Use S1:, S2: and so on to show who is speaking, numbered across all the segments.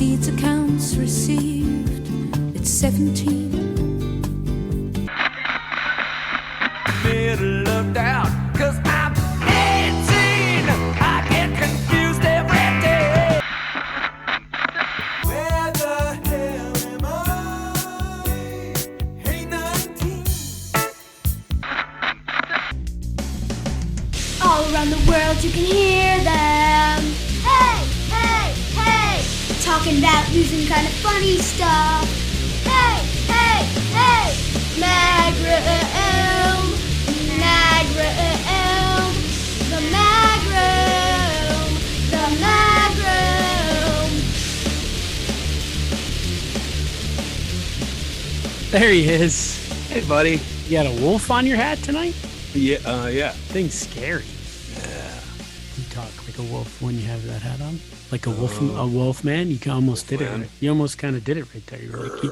S1: Receipts, accounts received. It's 17.
S2: Middle of doubt, 'cause I'm 18. I get confused every day. Where the hell am I? E19.
S3: All around the world you can hear them. Hey, hey, hey! Talking about news kind of funny stuff. Hey, hey, hey! Mag-room, mag-room, the mag-room, the mag-room.
S4: There he is.
S5: Hey, buddy.
S4: You got a wolf on your hat tonight?
S5: Yeah.
S4: Thing's scary.
S5: Yeah.
S4: You talk like a wolf when you have that hat on. Like a wolf man. You almost did it. Right. You almost kind of did it right there. You were like,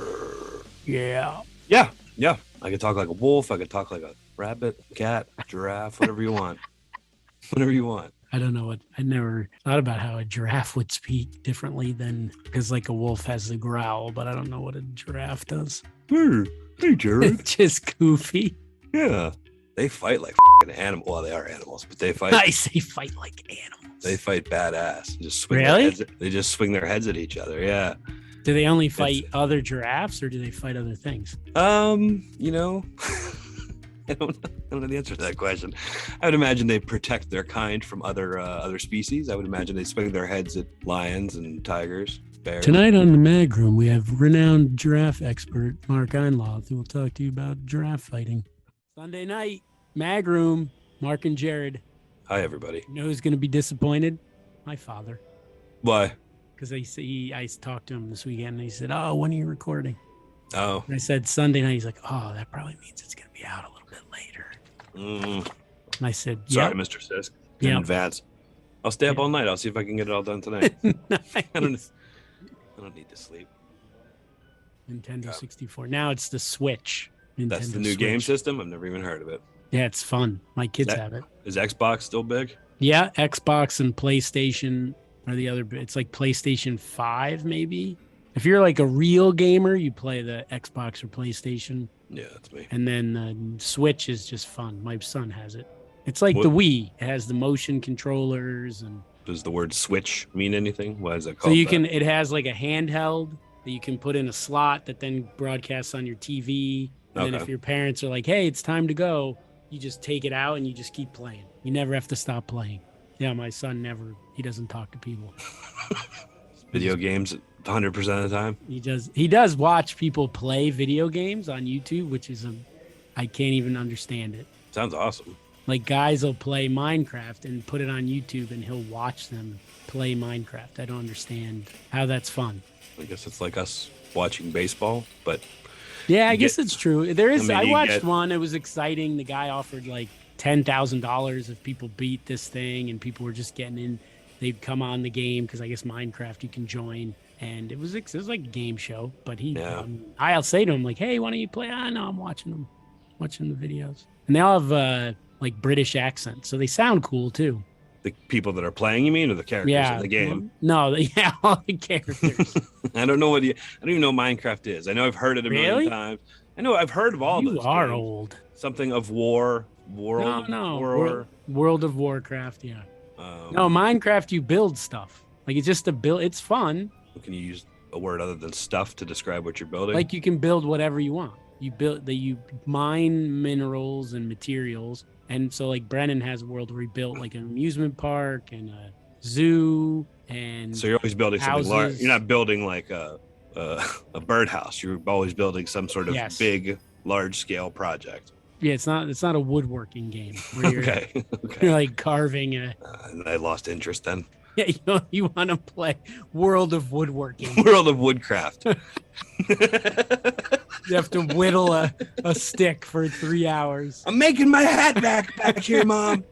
S4: yeah.
S5: Yeah. I could talk like a wolf. I could talk like a rabbit, cat, giraffe, whatever you want. Whatever you want.
S4: I don't know what. I never thought about how a giraffe would speak differently than, because like a wolf has the growl, but I don't know what a giraffe does.
S5: Hey, Jared.
S4: It's just goofy.
S5: Yeah. They fight like animals. Well, they are animals, but they fight.
S4: Nice. They fight like animals.
S5: They fight badass. Just swing
S4: Really?
S5: Their heads, they just swing their heads at each other. Yeah.
S4: Do they only fight other giraffes or do they fight other things?
S5: You know, I don't know the answer to that question. I would imagine they protect their kind from other species. I would imagine they swing their heads at lions and tigers, bears.
S4: Tonight on the Mag Room, we have renowned giraffe expert Mark Einloth, who will talk to you about giraffe fighting. Sunday night, Mag Room, Mark and Jared.
S5: Hi, everybody.
S4: You know who's going to be disappointed? My father.
S5: Why?
S4: Because I talked to him this weekend, and he said, "Oh, when are you recording?"
S5: Oh.
S4: And I said, "Sunday night." He's like, "Oh, that probably means it's going to be out a little bit later." And I said,
S5: Sorry,
S4: "Yep."
S5: Mr. Sisk. In
S4: Yep.
S5: advance. I'll stay up all night. I'll see if I can get it all done tonight.
S4: Nice.
S5: I don't need to sleep.
S4: Nintendo 64. Now it's the Switch.
S5: That's
S4: Nintendo
S5: the new
S4: Switch.
S5: game system? I've never even heard of it.
S4: Yeah, it's fun. My kids have it.
S5: Is Xbox still big?
S4: Yeah, Xbox and PlayStation are the other. It's like PlayStation 5, maybe. If you're like a real gamer, you play the Xbox or PlayStation.
S5: Yeah, that's me.
S4: And then Switch is just fun. My son has it. It's like the Wii. It has the motion controllers and.
S5: Does the word Switch mean anything? Why is it called?
S4: So you can. It has like a handheld that you can put in a slot that then broadcasts on your TV. And then if your parents are like, "Hey, it's time to go," you just take it out and you just keep playing. You never have to stop playing. Yeah, my son never. He doesn't talk to people.
S5: Video games 100% of the time.
S4: He does watch people play video games on YouTube, which is I can't even understand it.
S5: Sounds awesome.
S4: Like guys will play Minecraft and put it on YouTube and he'll watch them play Minecraft. I don't understand how that's fun.
S5: I guess it's like us watching baseball, but
S4: yeah, I guess it's true. There is. I watched one. It was exciting. The guy offered like $10,000 if people beat this thing, and people were just getting in. They'd come on the game because I guess Minecraft you can join, and it was like a game show. But I'll say to him like, "Hey, why don't you play?" No, I'm watching the videos, and they all have like British accents, so they sound cool too.
S5: The people that are playing, you mean, or the characters in the game?
S4: No, all the characters.
S5: I don't even know what Minecraft is. I know I've heard it a million times. I know I've heard of all those.
S4: You are
S5: games.
S4: Old.
S5: Something of war.
S4: No. World of Warcraft, yeah. No, Minecraft, you build stuff. Like it's just a build. It's fun.
S5: Can you use a word other than stuff to describe what you're building?
S4: Like you can build whatever you want. You mine minerals and materials. And so like Brennan has a world where he built like an amusement park and a zoo and
S5: so you're always building
S4: houses.
S5: Something large. You're not building like a birdhouse. You're always building some sort of big, large scale project.
S4: Yeah, it's not a woodworking game where you're, you're like carving a.
S5: I lost interest then.
S4: Yeah, you want to play World of Woodworking.
S5: World of Woodcraft.
S4: You have to whittle a stick for 3 hours.
S5: I'm making my hat back here, Mom.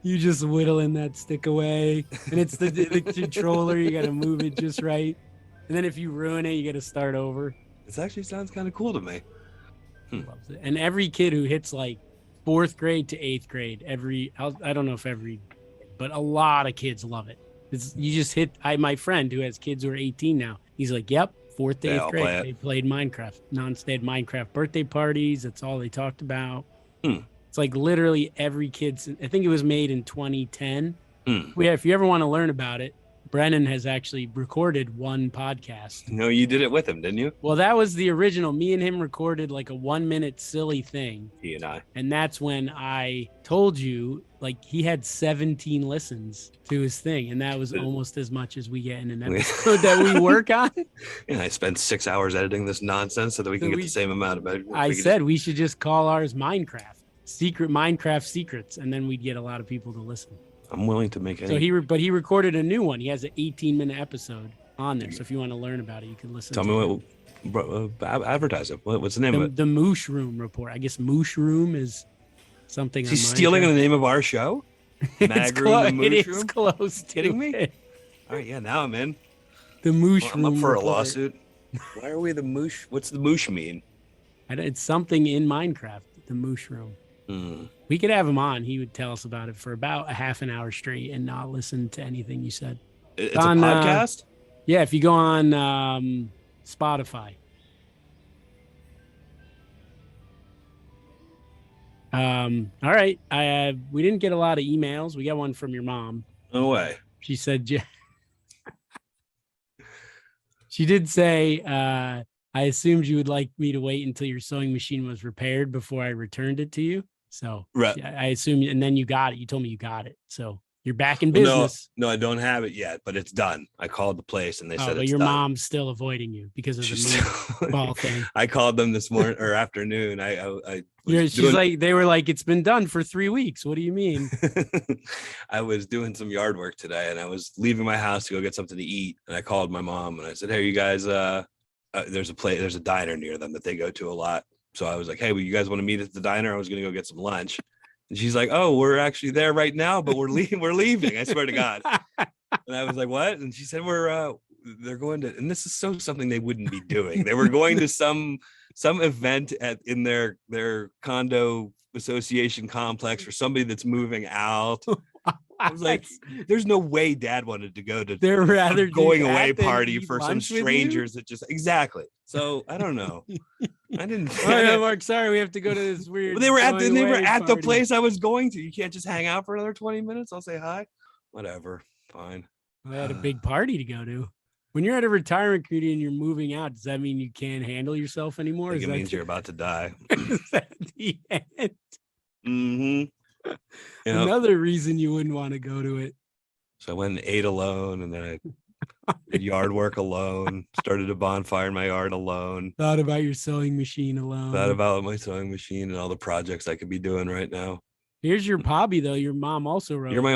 S4: You just whittling that stick away, and it's the controller. You got to move it just right, and then if you ruin it, you got to start over.
S5: This actually sounds kind of cool to me.
S4: Loves it. And every kid who hits like 4th grade to 8th grade, I don't know if every, but a lot of kids love it. You just hit my friend who has kids who are 18 now. He's like, yep, fourth to eighth grade. They played Minecraft. They had Minecraft birthday parties. That's all they talked about. It's like literally every kid's. I think it was made in 2010. If you ever want to learn about it, Brennan has actually recorded one podcast.
S5: No, you did it with him, didn't you?
S4: Well, that was the original. Me and him recorded like a 1 minute silly thing.
S5: He and I.
S4: And that's when I told you, like, he had 17 listens to his thing. And that was almost as much as we get in an episode that we work on.
S5: Yeah, I spent 6 hours editing this nonsense so that we can get the same amount of.
S4: We should just call ours Minecraft Secrets. And then we'd get a lot of people to listen.
S5: I'm willing to make it.
S4: So he recorded a new one. He has an 18-minute episode on there. So if you want to learn about it, you can listen.
S5: Tell me advertise it. What's the name of it?
S4: The Moosh Room Report. I guess Moosh Room is something.
S5: He's stealing the name of our show. Mag Room, the Moosh
S4: Room? Is close.
S5: Kidding me? All right, yeah. Now I'm in.
S4: The Moosh Room.
S5: I'm up for a lawsuit. Why are we the Moosh? What's the Moosh mean?
S4: It's something in Minecraft. The Moosh Room. We could have him on. He would tell us about it for about a half an hour straight and not listen to anything you said.
S5: It's on, a podcast?
S4: Yeah, if you go on Spotify. All right. We didn't get a lot of emails. We got one from your mom.
S5: No way.
S4: She said, she did say, I assumed you would like me to wait until your sewing machine was repaired before I returned it to you. So right. I assume, and then you got it. You told me you got it. So you're back in business.
S5: No, I don't have it yet, but it's done. I called the place and they said it's
S4: your
S5: done.
S4: Mom's still avoiding you because of the ball thing.
S5: I called them this morning or afternoon.
S4: They were like, it's been done for 3 weeks. What do you mean?
S5: I was doing some yard work today and I was leaving my house to go get something to eat. And I called my mom and I said, hey, you guys, there's a diner near them that they go to a lot. So I was like, hey, well, you guys want to meet at the diner? I was going to go get some lunch. And she's like, oh, we're actually there right now, but we're leaving. I swear to God. And I was like, what? And she said, they're going to, and this is something they wouldn't be doing. They were going to some event in their condo association complex for somebody that's moving out. I was like, there's no way Dad wanted to go to a going away party for some strangers that just exactly. So I don't know. I didn't.
S4: Oh, Mark, sorry, we have to go to this weird.
S5: They were at the place I was going to. You can't just hang out for another 20 minutes. I'll say hi. Whatever. Fine.
S4: I had a big party to go to. When you're at a retirement community and you're moving out, does that mean you can't handle yourself anymore?
S5: I think it means you're about to die.
S4: Is that the end?
S5: Mm-hmm. Yep.
S4: Another reason you wouldn't want to go to it.
S5: So I went and ate alone, and then I did yard work alone, started a bonfire in my yard alone.
S4: Thought about your sewing machine alone.
S5: Thought about my sewing machine and all the projects I could be doing right now.
S4: Here's your hobby, though. Your mom also wrote.
S5: You're my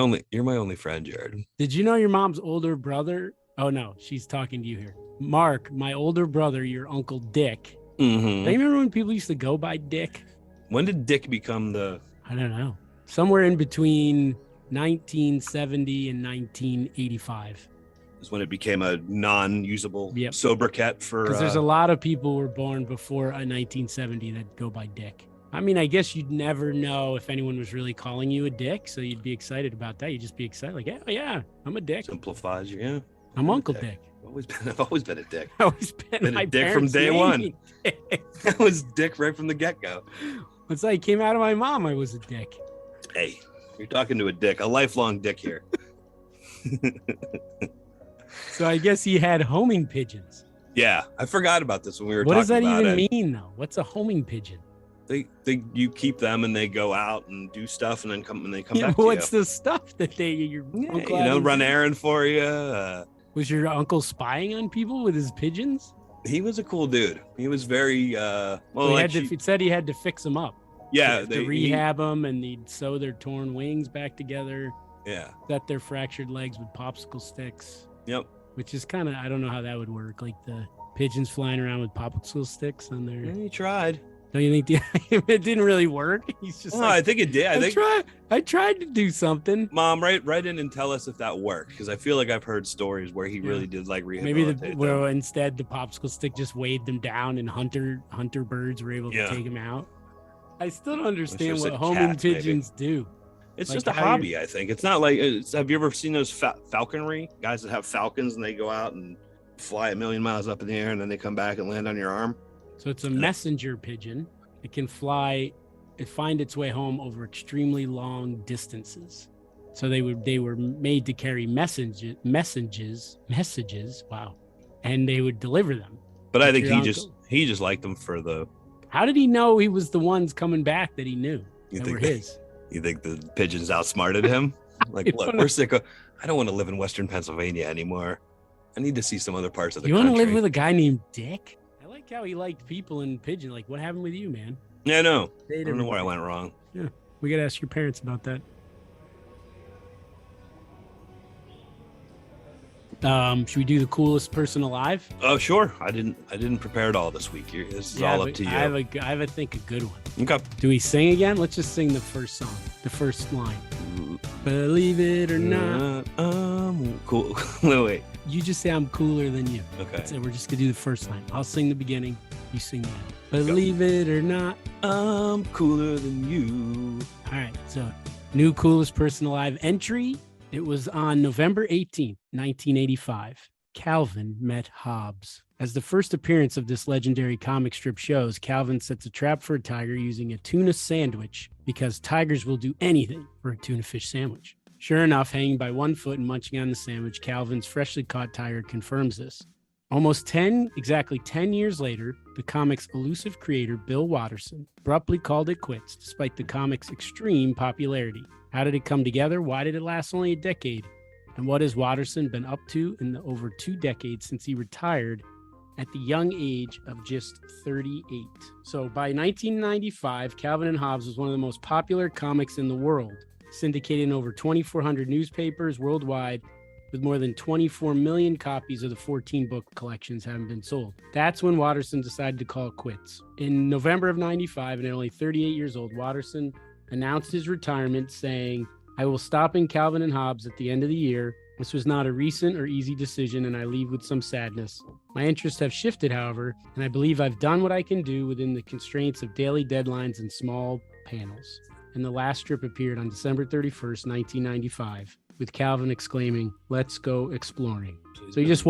S5: only friend, Jared.
S4: Did you know your mom's older brother? Oh, no, she's talking to you here. Mark, my older brother, your Uncle Dick.
S5: Mm-hmm.
S4: Do you remember when people used to go by Dick?
S5: When did Dick become the...
S4: I don't know. Somewhere in between 1970 and 1985.
S5: Is when it became a non-usable sobriquet for...
S4: Because there's a lot of people were born before 1970 that go by Dick. I mean, I guess you'd never know if anyone was really calling you a dick, so you'd be excited about that. You'd just be excited, like, yeah, I'm a dick.
S5: Simplifies you, yeah.
S4: I'm Uncle Dick.
S5: I've always been a dick.
S4: I've always been
S5: a dick from day one. I was Dick right from the get-go.
S4: It's like came out of my mom. I was a dick.
S5: Hey, you're talking to a dick, a lifelong dick here.
S4: So I guess he had homing pigeons.
S5: Yeah, I forgot about this when we were talking about it.
S4: What does that even mean, though? What's a homing pigeon?
S5: You keep them and they go out and do stuff and then come back to you.
S4: What's the stuff that uncle
S5: run errand for you?
S4: Was your uncle spying on people with his pigeons?
S5: He was a cool dude. He was very
S4: it said he had to fix them up.
S5: Yeah,
S4: to rehab them, and they'd sew their torn wings back together.
S5: Yeah,
S4: set their fractured legs with popsicle sticks.
S5: Yep.
S4: Which is kind of, I don't know how that would work. Like the pigeons flying around with popsicle sticks on their.
S5: He tried.
S4: Don't you think it didn't really work? He's just.
S5: I think it did.
S4: I tried to do something.
S5: Mom, write in and tell us if that worked, because I feel like I've heard stories where he really did like rehabilitate.
S4: Maybe instead the popsicle stick just weighed them down, and hunter birds were able to take them out. I still don't understand what homing pigeons do.
S5: It's
S4: Like
S5: just a
S4: how
S5: hobby, I think. It's not like have you ever seen those falconry guys that have falcons and they go out and fly 1,000,000 miles up in the air and then they come back and land on your arm?
S4: So it's a messenger pigeon. It can fly, it find its way home over extremely long distances. So they were made to carry messages. Wow, and they would deliver them.
S5: But I think he just liked them for the.
S4: How did he know he was the ones coming back that he knew that were his?
S5: You think the pigeons outsmarted him? Like, look, we're sick of. I don't want to live in Western Pennsylvania anymore. I need to see some other parts of the country.
S4: You want to live with a guy named Dick? I like how he liked people in pigeon. Like, what happened with you, man?
S5: Yeah, no. I don't know where I went wrong.
S4: Yeah, we gotta ask your parents about that. Should we do the coolest person alive?
S5: Oh, sure. I didn't prepare it all this week. This is all up to you.
S4: I have a think a good one.
S5: Okay.
S4: Do we sing again? Let's just sing the first song, the first line. Believe it or not,
S5: cool. Wait.
S4: You just say I'm cooler than you.
S5: Okay.
S4: So we're just gonna do the first line. I'll sing the beginning. You sing the end. Believe it or not,
S5: I'm cooler than you.
S4: All right. So, new coolest person alive entry. It was on November 18th, 1985. Calvin met Hobbes. As the first appearance of this legendary comic strip shows, Calvin sets a trap for a tiger using a tuna sandwich because tigers will do anything for a tuna fish sandwich. Sure enough, hanging by one foot and munching on the sandwich, Calvin's freshly caught tiger confirms this. Exactly 10 years later, the comic's elusive creator, Bill Watterson, abruptly called it quits despite the comic's extreme popularity. How did it come together? Why did it last only a decade? And what has Watterson been up to in the over 2 decades since he retired at the young age of just 38? So by 1995, Calvin and Hobbes was one of the most popular comics in the world, syndicated in over 2,400 newspapers worldwide, with more than 24 million copies of the 14-book collections having been sold. That's when Watterson decided to call it quits. In November of 95, and at only 38 years old, Watterson announced his retirement, saying, "I will stop in Calvin and Hobbes at the end of the year. This was not a recent or easy decision, and I leave with some sadness. My interests have shifted, however, and I believe I've done what I can do within the constraints of daily deadlines and small panels." And the last strip appeared on December 31st, 1995, with Calvin exclaiming, "Let's go exploring." So he just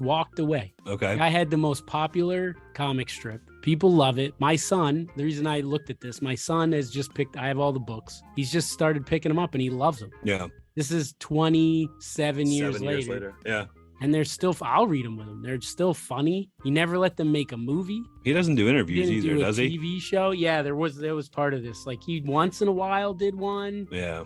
S4: walked away.
S5: Okay.
S4: I had the most popular comic strip. People love it. My son, the reason I looked at this, my son has just I have all the books. He's just started picking them up and he loves them.
S5: Yeah.
S4: This is 27 years later.
S5: 7 years later. Yeah.
S4: And they're still, I'll read them with him. They're still funny. He never let them make a movie.
S5: He doesn't do interviews either, does he?
S4: TV show. Yeah, there was part of this. Like he once in a while did one.
S5: Yeah.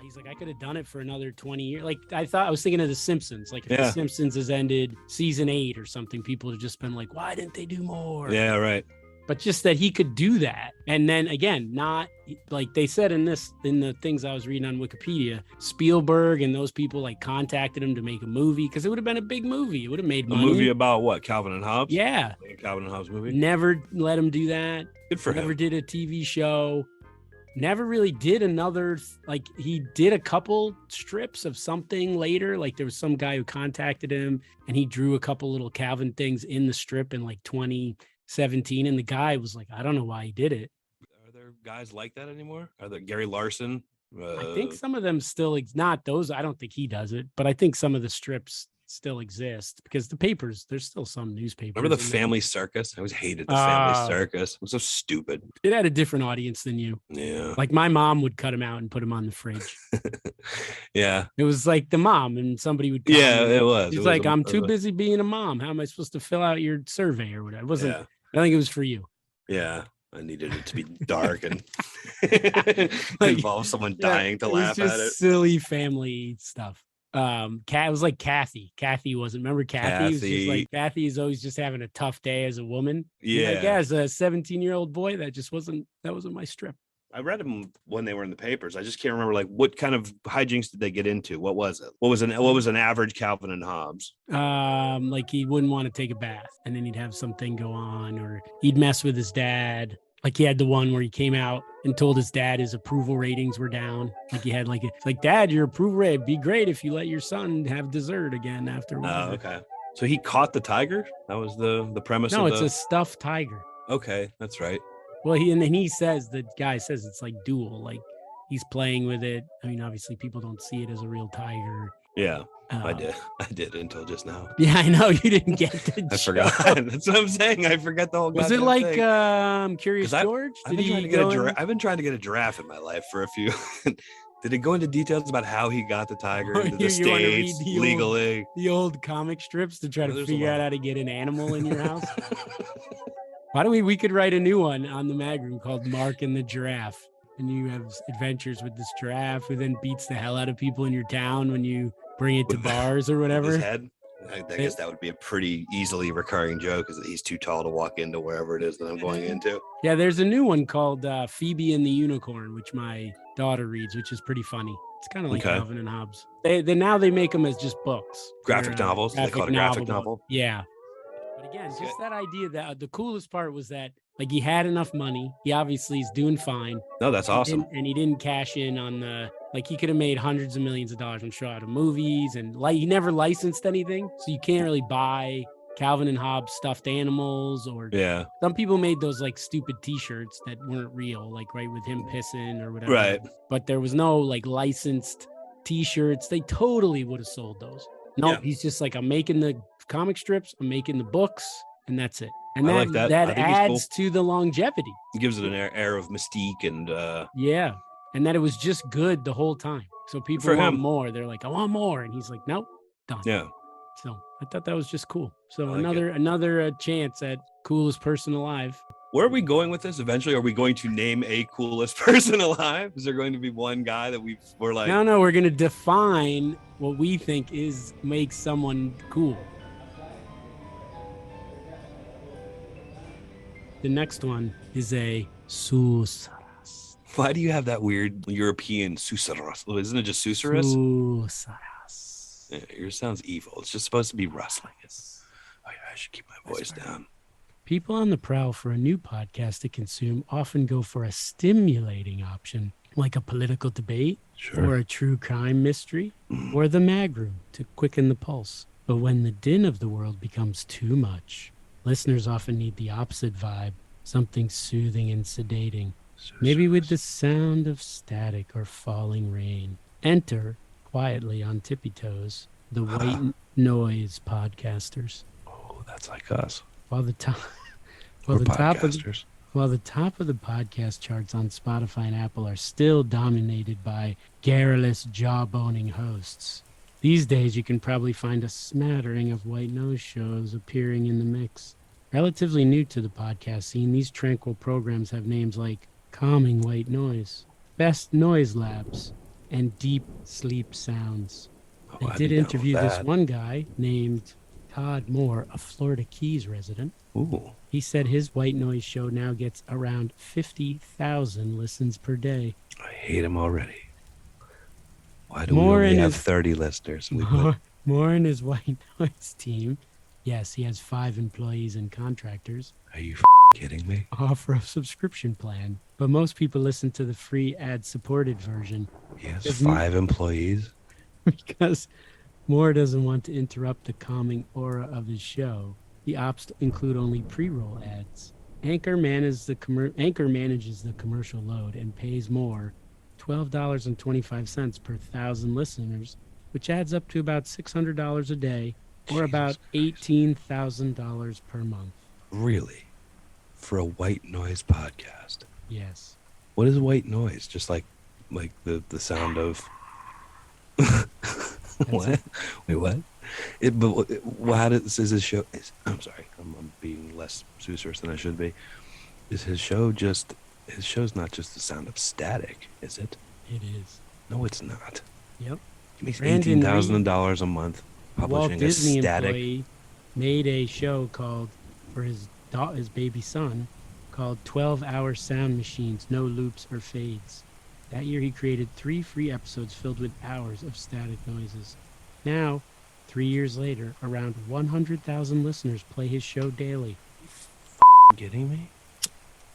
S4: He's like, I could have done it for another 20 years. Like I was thinking of The Simpsons. Like if
S5: Yeah.
S4: The Simpsons has ended season 8 or something, people have just been like, why didn't they do more?
S5: Yeah, right.
S4: But just that he could do that. And then again, not like they said in the things I was reading on Wikipedia, Spielberg and those people like contacted him to make a movie because it would have been a big movie. It would have made money.
S5: A movie about what? Calvin and Hobbes?
S4: Yeah.
S5: Like a Calvin and Hobbes movie?
S4: Never let him do that.
S5: Good for him.
S4: Never did a TV show. Never really did another, like he did a couple strips of something later. Like there was some guy who contacted him and he drew a couple little Calvin things in the strip in like 2017. And the guy was like, I don't know why he did it.
S5: Are there guys like that anymore? Are there Gary Larson?
S4: I think some of them still, not those. I don't think he does it, but I think some of the strips still exist because the papers, there's still some newspapers.
S5: Remember the Family Circus? I always hated the Family Circus. It was so stupid.
S4: It had a different audience than you.
S5: Yeah.
S4: Like my mom would cut him out and put him on the fridge.
S5: Yeah.
S4: It was like the mom and somebody would.
S5: Yeah, it was.
S4: He's like, I'm too busy being a mom. How am I supposed to fill out your survey or whatever? It wasn't.
S5: Yeah.
S4: I think it was for you.
S5: Yeah. I needed it to be dark and
S4: Like,
S5: involve someone dying to
S4: it was
S5: laugh
S4: just
S5: at it.
S4: silly family stuff. It was like Kathy. Kathy wasn't. Remember Kathy? It was just like Kathy is always just having a tough day as a woman.
S5: Yeah.
S4: Like, as a 17-year-old boy, that wasn't my strip.
S5: I read them when they were in the papers. I just can't remember like what kind of hijinks did they get into? What was it? What was an average Calvin and Hobbes?
S4: Like he wouldn't want to take a bath and then he'd have something go on, or he'd mess with his dad. Like he had the one where he came out and told his dad his approval ratings were down. Like he had it's like, Dad, your approval rate would be great if you let your son have dessert again after.
S5: Oh, okay. So he caught the tiger? That was the premise.
S4: No, it's a stuffed tiger.
S5: Okay, that's right.
S4: Well, the guy says it's like dual. Like he's playing with it. I mean, obviously people don't see it as a real tiger.
S5: Yeah, I did until just now.
S4: Yeah, I know you didn't get the
S5: I forgot. That's what I'm saying. I forgot the whole.
S4: Was it like Curious George?
S5: I've been trying to get a giraffe in my life for a few. Did it go into details about how he got the tiger into the states legally?
S4: The old comic strips to try to figure out how to get an animal in your house. Why don't we could write a new one on the mag room called Mark and the Giraffe, and you have adventures with this giraffe who then beats the hell out of people in your town when you bring it to bars or whatever.
S5: His head. I guess that would be a pretty easily recurring joke, because he's too tall to walk into wherever it is that I'm going into.
S4: Yeah, there's a new one called Phoebe and the Unicorn, which my daughter reads, which is pretty funny. It's kind of like Calvin and Hobbes. They now they make them as just books.
S5: Graphic novels. They call it a graphic novel.
S4: Yeah. But again, just that idea that the coolest part was that like he had enough money. He obviously is doing fine.
S5: No, that's awesome.
S4: And he didn't cash in on the, like he could have made hundreds of millions of dollars, I'm sure, out of movies, and like he never licensed anything. So you can't really buy Calvin and Hobbes stuffed animals, or some people made those like stupid t-shirts that weren't real, like with him pissing or whatever.
S5: Right.
S4: But there was no like licensed t-shirts. They totally would have sold those. No, he's just like, I'm making the comic strips, I'm making the books, and that's it. And that adds to the longevity.
S5: It gives it an air of mystique and
S4: and that it was just good the whole time. So people want more. They're like, I want more, and he's like, nope, done.
S5: Yeah.
S4: So I thought that was just cool. So another chance at coolest person alive.
S5: Where are we going with this? Eventually, are we going to name a coolest person alive? Is there going to be one guy that we're like?
S4: No, we're going to define what we think makes someone cool. The next one is a Susaras.
S5: Why do you have that weird European Susaras? Isn't it just Susaras?
S4: Susaras.
S5: Yeah, yours sounds evil. It's just supposed to be rustling. Oh yeah, I should keep my voice down.
S4: People on the prowl for a new podcast to consume often go for a stimulating option, like a political debate, or a true crime mystery, or the mag room to quicken the pulse. But when the din of the world becomes too much, listeners often need the opposite vibe, something soothing and sedating, maybe with the sound of static or falling rain. Enter, quietly on tippy toes, the white noise podcasters.
S5: Oh, that's like us.
S4: While the top of the podcast charts on Spotify and Apple are still dominated by garrulous, jaw-boning hosts. These days, you can probably find a smattering of white noise shows appearing in the mix. Relatively new to the podcast scene, these tranquil programs have names like Calming White Noise, Best Noise Labs, and Deep Sleep Sounds. I did interview this one guy named Todd Moore, a Florida Keys resident.
S5: Ooh.
S4: He said his white noise show now gets around 50,000 listens per day.
S5: I hate him already. Why do we only have 30 listeners?
S4: Moore and his white noise team, yes, he has 5 employees and contractors.
S5: Are you kidding me?
S4: Offer a subscription plan, but most people listen to the free ad-supported version.
S5: He has 5 employees?
S4: Because Moore doesn't want to interrupt the calming aura of his show. The ops include only pre-roll ads. Anchor manages the commercial load and pays Moore $12.25 per 1,000 listeners, which adds up to about $600 a day, or about $18,000 per month.
S5: Really? For a white noise podcast?
S4: Yes.
S5: What is white noise? Just like the sound of... What? Wait, what? How is his show? I'm sorry, I'm being less susurrous than I should be. Is his show just? His show's not just the sound of static, is it?
S4: It is.
S5: No, it's not.
S4: Yep.
S5: He makes $18,000 a month publishing
S4: Walt Disney
S5: a static.
S4: Employee made a show called for his baby son called 12-Hour Sound Machines, No Loops or Fades. That year, he created 3 free episodes filled with hours of static noises. Now, 3 years later, around 100,000 listeners play his show daily.
S5: Kidding me?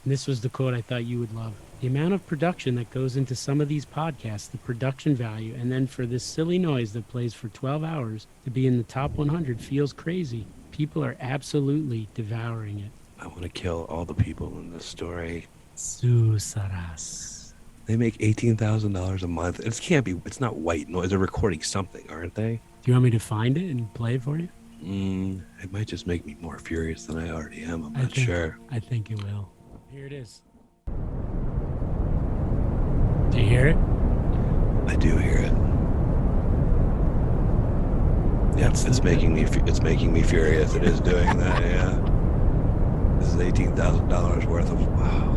S4: And this was the quote I thought you would love. The amount of production that goes into some of these podcasts, the production value, and then for this silly noise that plays for 12 hours to be in the top 100 feels crazy. People are absolutely devouring it.
S5: I want to kill all the people in this story.
S4: Susaras.
S5: They make $18,000 a month. It can't be. It's not white noise. They're recording something, aren't they?
S4: Do you want me to find it and play it for you?
S5: It might just make me more furious than I already am. I'm not sure.
S4: I think it will. Here it is. Do you hear it?
S5: I do hear it. Yes, it's making me furious. It is doing that. Yeah. This is $18,000 worth of wow.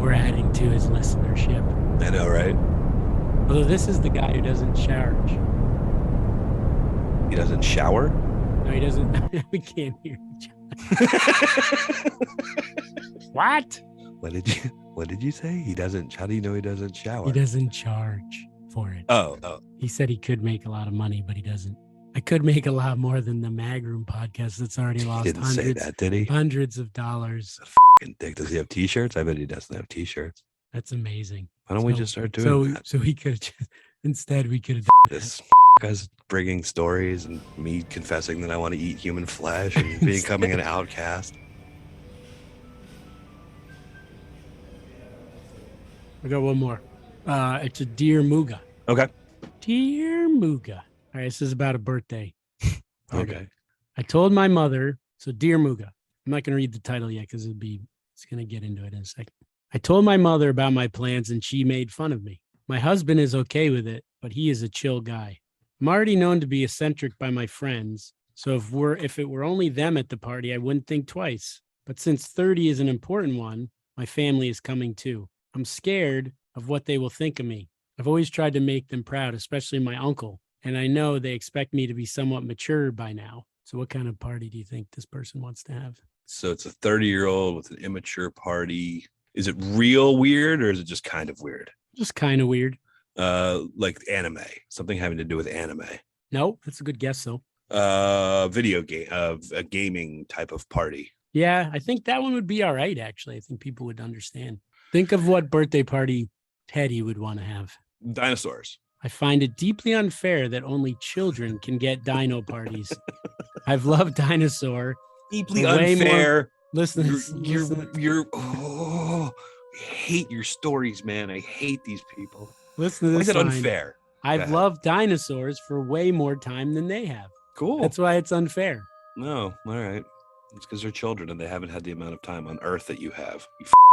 S4: We're adding to his listenership.
S5: I know, right?
S4: Although this is the guy who doesn't charge.
S5: He doesn't shower?
S4: No, he doesn't. We can't hear each other. What?
S5: What did you say? He doesn't. How do you know he doesn't shower?
S4: He doesn't charge for it.
S5: Oh.
S4: He said he could make a lot of money, but he doesn't. I could make a lot more than the Magroom podcast that's already lost
S5: He didn't say that, did he?
S4: hundreds of dollars.
S5: Fucking dick. Does he have t-shirts? I bet he doesn't have t-shirts.
S4: That's amazing.
S5: Why don't we just start doing that?
S4: So he could have instead we could have
S5: This guy's bringing stories and me confessing that I want to eat human flesh and becoming an outcast.
S4: I got one more. It's a Dear Muga.
S5: Okay.
S4: Dear Muga. All right, this is about a birthday.
S5: Okay.
S4: I told my mother, so Dear Muga. I'm not going to read the title yet because it's going to get into it in a second. I told my mother about my plans and she made fun of me. My husband is okay with it, but he is a chill guy. I'm already known to be eccentric by my friends, so if it were only them at the party, I wouldn't think twice. But since 30 is an important one, my family is coming too. I'm scared of what they will think of me. I've always tried to make them proud, especially my uncle, and I know they expect me to be somewhat mature by now. So what kind of party do you think this person wants to have?
S5: So it's a 30-year-old with an immature party. Is it real weird or is it just kind of weird?
S4: Just kind of weird.
S5: Like anime, something having to do with anime.
S4: No, that's a good guess though.
S5: Video game, a gaming type of party.
S4: Yeah, I think that one would be all right, actually. I think people would understand. Think of what birthday party Teddy would want to have.
S5: Dinosaurs.
S4: I find it deeply unfair that only children can get dino parties. I've loved Dinosaur.
S5: Deeply unfair.
S4: Listen,
S5: I hate your stories, man. I hate these people.
S4: Listen to
S5: Why
S4: this.
S5: is it unfair?
S4: I've loved dinosaurs for way more time than they have.
S5: Cool.
S4: That's why it's unfair.
S5: No, all right. It's because they're children and they haven't had the amount of time on Earth that you have.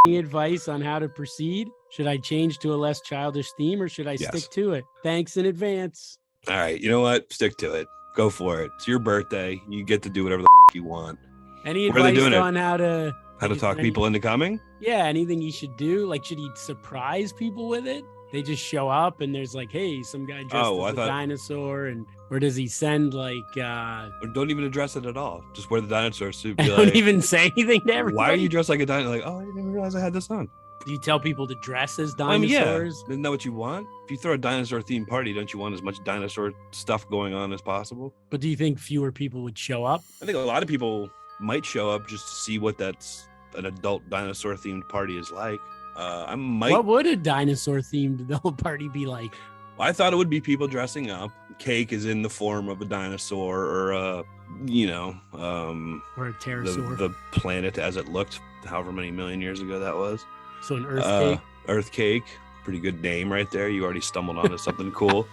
S4: Any advice on how to proceed? Should I change to a less childish theme or should I stick to it? Thanks in advance.
S5: All right. You know what? Stick to it. Go for it. It's your birthday. You get to do whatever you want.
S4: Any advice on how to
S5: talk people into coming?
S4: Yeah, anything he should do? Like, should he surprise people with it? They just show up and there's like, hey, some guy dressed as a dinosaur, or does he send like
S5: or don't even address it at all. Just wear the dinosaur suit.
S4: Don't even say anything to everybody.
S5: Why are you dressed like a dinosaur? Like, oh, I didn't even realize I had this on.
S4: Do you tell people to dress as dinosaurs?
S5: Yeah. Isn't that what you want? If you throw a dinosaur themed party, don't you want as much dinosaur stuff going on as possible?
S4: But do you think fewer people would show up?
S5: I think a lot of people might show up just to see what that's an adult dinosaur themed party is like. What would a dinosaur themed adult party be like? I thought it would be people dressing up. Cake is in the form of a dinosaur or
S4: or a pterosaur.
S5: The planet as it looked, however many million years ago that was.
S4: So an Earth cake.
S5: Earth cake, pretty good name right there. You already stumbled onto something cool,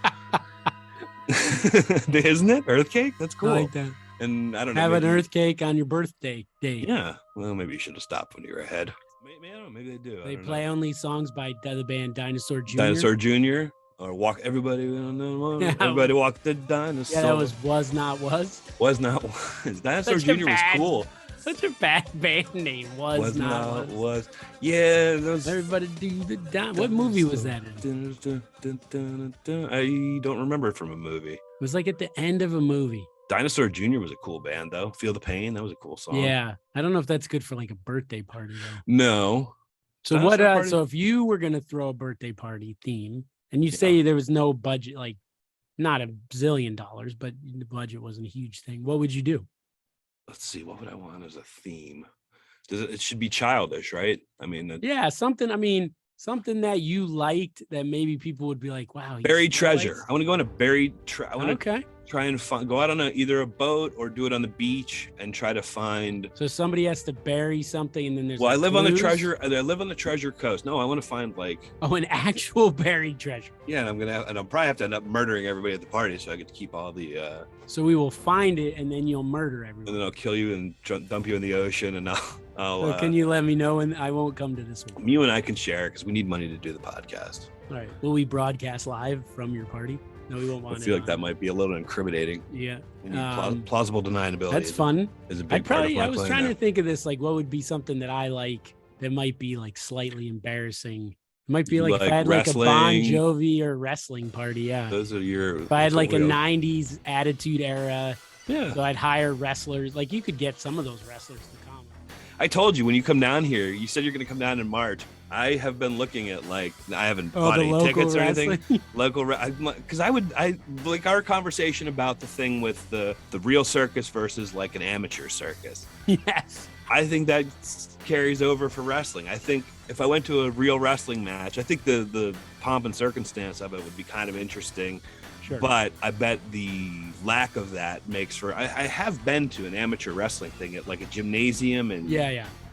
S5: isn't it? Earth cake. That's cool.
S4: I like that.
S5: And I don't know.
S4: Have an Earth cake on your birthday day.
S5: Yeah. Well, maybe you should have stopped when you were ahead. Maybe, I don't know. Maybe they do.
S4: They play only songs by the band Dinosaur Jr.
S5: Dinosaur Jr. Or walk everybody. Everybody walk the dinosaur.
S4: Yeah, that was not was.
S5: Was not was. Dinosaur Jr. was cool.
S4: Such a bad band name. Was not was.
S5: Yeah, those.
S4: Everybody do the What movie was that in?
S5: I don't remember it from a movie.
S4: It was like at the end of a movie.
S5: Dinosaur Jr. was a cool band, though. Feel the Pain. That was a cool song.
S4: Yeah, I don't know if that's good for like a birthday party though.
S5: No.
S4: So Dinosaur so if you were gonna throw a birthday party theme, and you say there was no budget, like not $1 zillion, but the budget wasn't a huge thing, what would you do?
S5: Let's see. What would I want as a theme? It should be childish, right? I mean,
S4: something that you liked that maybe people would be like, wow.
S5: Buried treasure. I want to go into buried treasure.
S4: Okay.
S5: Try and go out on either a boat or do it on the beach and try to find.
S4: So somebody has to bury something, and then there's.
S5: Well, I live on the
S4: clues?
S5: treasure. I live on the treasure coast. No, I want to find like.
S4: Oh, an actual buried treasure.
S5: Yeah, and I'll probably have to end up murdering everybody at the party, so I get to keep all the.
S4: So we will find it, and then you'll murder everyone.
S5: And then I'll kill you and dump you in the ocean, and I'll.
S4: So can you let me know, and I won't come to this one.
S5: You and I can share because we need money to do the podcast.
S4: All right. Will we broadcast live from your party? No, we won't want
S5: I feel like that might be a little incriminating.
S4: Yeah.
S5: We need plausible deniability.
S4: That's fun.
S5: Is a big part of
S4: I was trying
S5: now.
S4: to think of this, like, what would be something that I like that might be like slightly embarrassing. It might be like if I had like a Bon Jovi or wrestling party. Yeah.
S5: Those are your.
S4: If I had like a 90s attitude era.
S5: Yeah.
S4: So I'd hire wrestlers. Like you could get some of those wrestlers to come.
S5: I told you when you come down here, you said you're going to come down in March. I have been looking at I haven't bought any tickets or anything. Local, because I like our conversation about the thing with the real circus versus like an amateur circus.
S4: Yes.
S5: I think that carries over for wrestling. I think if I went to a real wrestling match, I think the pomp and circumstance of it would be kind of interesting.
S4: Sure.
S5: But I bet the lack of that makes for. I have been to an amateur wrestling thing at like a gymnasium in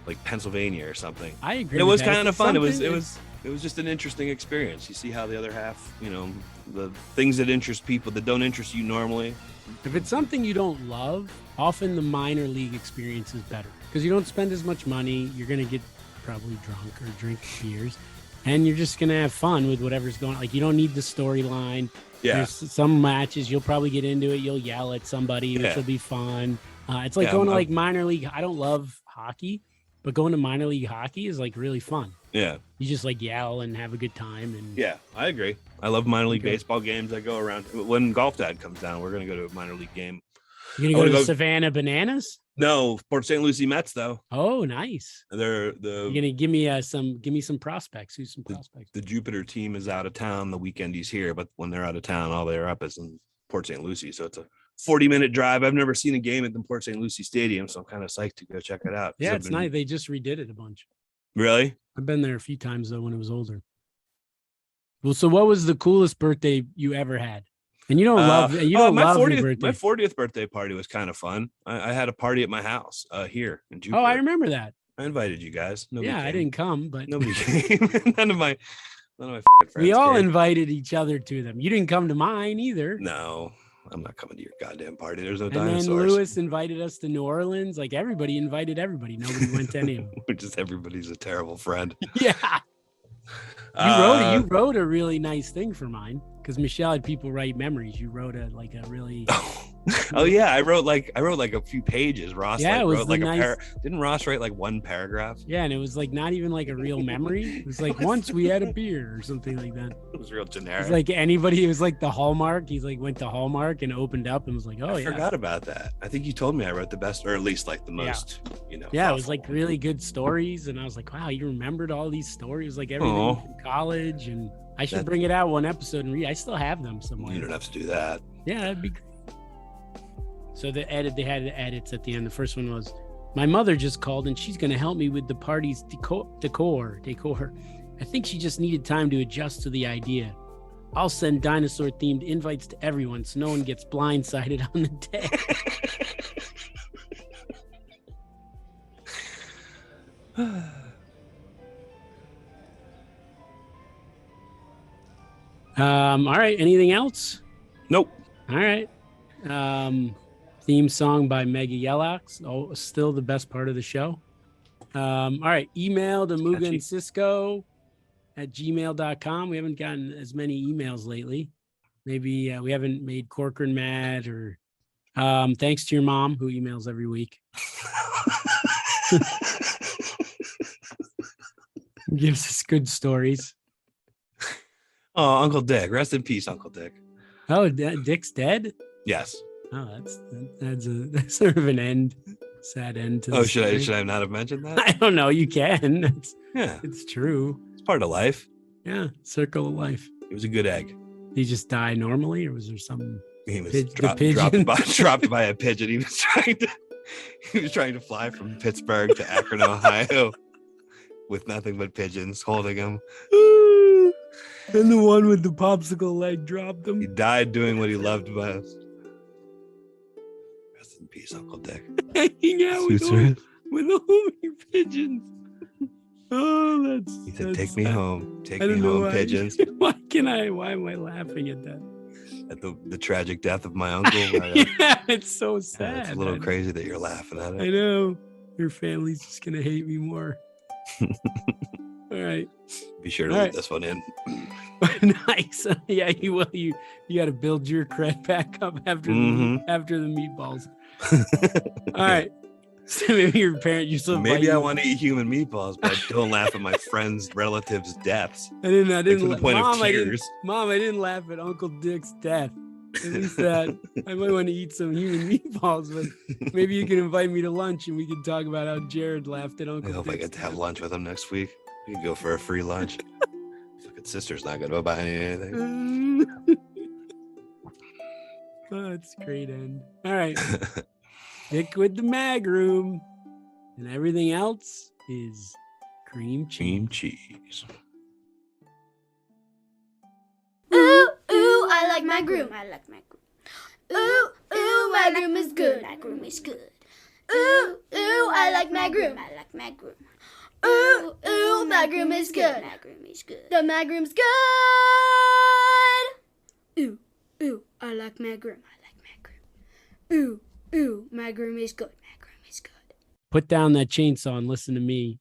S5: like Pennsylvania or something.
S4: I agree.
S5: It was kind of fun. It was just an interesting experience. You see how the other half, the things that interest people that don't interest you normally.
S4: If it's something you don't love, often the minor league experience is better because you don't spend as much money. You're gonna get probably drunk or drink beers, and you're just gonna have fun with whatever's going on. Like you don't need the storyline.
S5: Yeah.
S4: There's some matches you'll probably get into it. You'll yell at somebody, which will be fun. It's like going to like minor league. I don't love hockey, but going to minor league hockey is like really fun.
S5: Yeah.
S4: You just like yell and have a good time. And
S5: yeah, I agree. I love minor league baseball games. I go around when Golf Dad comes down. We're gonna go to a minor league game.
S4: You're gonna go to Savannah Bananas?
S5: No, Port St. Lucie Mets though.
S4: Oh, nice.
S5: You're
S4: gonna give me some prospects. Who's some prospects?
S5: The Jupiter team is out of town. The weekend he's here, but when they're out of town, all they're up is in Port St. Lucie. So it's a 40-minute drive. I've never seen a game at the Port St. Lucie Stadium, so I'm kind of psyched to go check it out.
S4: Yeah, it's nice. They just redid it a bunch.
S5: Really?
S4: I've been there a few times though when it was older. Well, so what was the coolest birthday you ever had? And you don't love your birthday.
S5: My 40th birthday party was kind of fun. I had a party at my house here in Jupiter.
S4: Oh, I remember that.
S5: I invited you guys. Nobody came.
S4: I didn't come, but
S5: nobody came. None of my friends.
S4: We all
S5: came.
S4: invited each other to them. You didn't come to mine either.
S5: No, I'm not coming to your goddamn party. There's no
S4: and
S5: dinosaurs.
S4: And then Lewis invited us to New Orleans. Like everybody invited everybody. Nobody went to any of them.
S5: Just everybody's a terrible friend.
S4: Yeah. You wrote a really nice thing for mine because Michelle had people write memories. You wrote a really.
S5: Oh yeah, I wrote like a few pages. Ross wrote like didn't Ross write like one paragraph?
S4: Yeah, and it was like not even like a real memory. It was like once we had a beer or something like that.
S5: It was real generic.
S4: It was like anybody. It was like the Hallmark. He's like went to Hallmark and opened up and was like, I
S5: forgot about that. I think you told me I wrote the best, or at least like the most.
S4: Yeah, it was like really good stories, and I was like, wow, you remembered all these stories, like everything from college, and I should bring it out one episode and read. I still have them somewhere.
S5: You don't have to do that.
S4: Yeah, that'd be great. So they had edits at the end. The first one was, my mother just called and she's going to help me with the party's decor. I think she just needed time to adjust to the idea. I'll send dinosaur themed invites to everyone so no one gets blindsided on the day. All right. Anything else?
S5: Nope.
S4: All right. Theme song by Mega Yellox. Oh, still the best part of the show. All right. Email to Muga and Cisco at gmail.com. We haven't gotten as many emails lately. Maybe we haven't made Corcoran mad or thanks to your mom who emails every week. Gives us good stories.
S5: Oh, Uncle Dick. Rest in peace, Uncle Dick.
S4: Oh, Dick's dead?
S5: Yes.
S4: Oh, that's sort of an sad end to the story.
S5: Should I not have mentioned that?
S4: I don't know. You can.
S5: Yeah.
S4: It's true.
S5: It's part of life.
S4: Yeah. Circle of life.
S5: It was a good egg.
S4: Did he just die normally or was there something?
S5: He was dropped by a pigeon. He was trying to fly from Pittsburgh to Akron, Ohio with nothing but pigeons holding him.
S4: And the one with the popsicle leg dropped him.
S5: He died doing what he loved best. Peace, Uncle Dick.
S4: Hanging out with
S5: Suits
S4: the,
S5: are-
S4: with the homie pigeons. Oh,
S5: He said,
S4: that's
S5: "Take me
S4: sad.
S5: home, take
S4: I
S5: me
S4: don't know
S5: home,
S4: why.
S5: pigeons."
S4: Why am I laughing at that?
S5: At the tragic death of my uncle.
S4: Yeah, it's so sad.
S5: It's a little crazy that you're laughing at
S4: I
S5: it.
S4: know. Your family's just gonna hate me more. All right.
S5: Be sure to
S4: All
S5: leave
S4: right.
S5: this one in.
S4: Nice. Yeah, you will. You got to build your cred back up after after the meatballs. All right. So maybe your parent used to
S5: Maybe I want to eat human meatballs, but don't laugh at my friends' relatives' deaths.
S4: I didn't.
S5: To the point
S4: Mom,
S5: of tears.
S4: I didn't laugh at Uncle Dick's death. At least that I might want to eat some human meatballs, but maybe you can invite me to lunch and we can talk about how Jared laughed at Uncle
S5: I hope I
S4: Dick's
S5: get to have
S4: death.
S5: lunch with him next week. We can go for a free lunch. Fucking sister's not gonna buy anything.
S4: Oh, that's a great end. All right. Stick with the mag room. And everything else is cream cheese.
S5: Cream cheese.
S3: Ooh, ooh, I like my groom. I like my groom. Ooh, ooh, my groom is good. My groom is good. Ooh, ooh, I like my groom. I like my groom. Ooh, ooh, my groom is good. My groom is good. The my groom's good. Ooh, ooh, I like my groom. I like my groom. Ooh, ooh, my groom is good. My groom is good.
S4: Put down that chainsaw and listen to me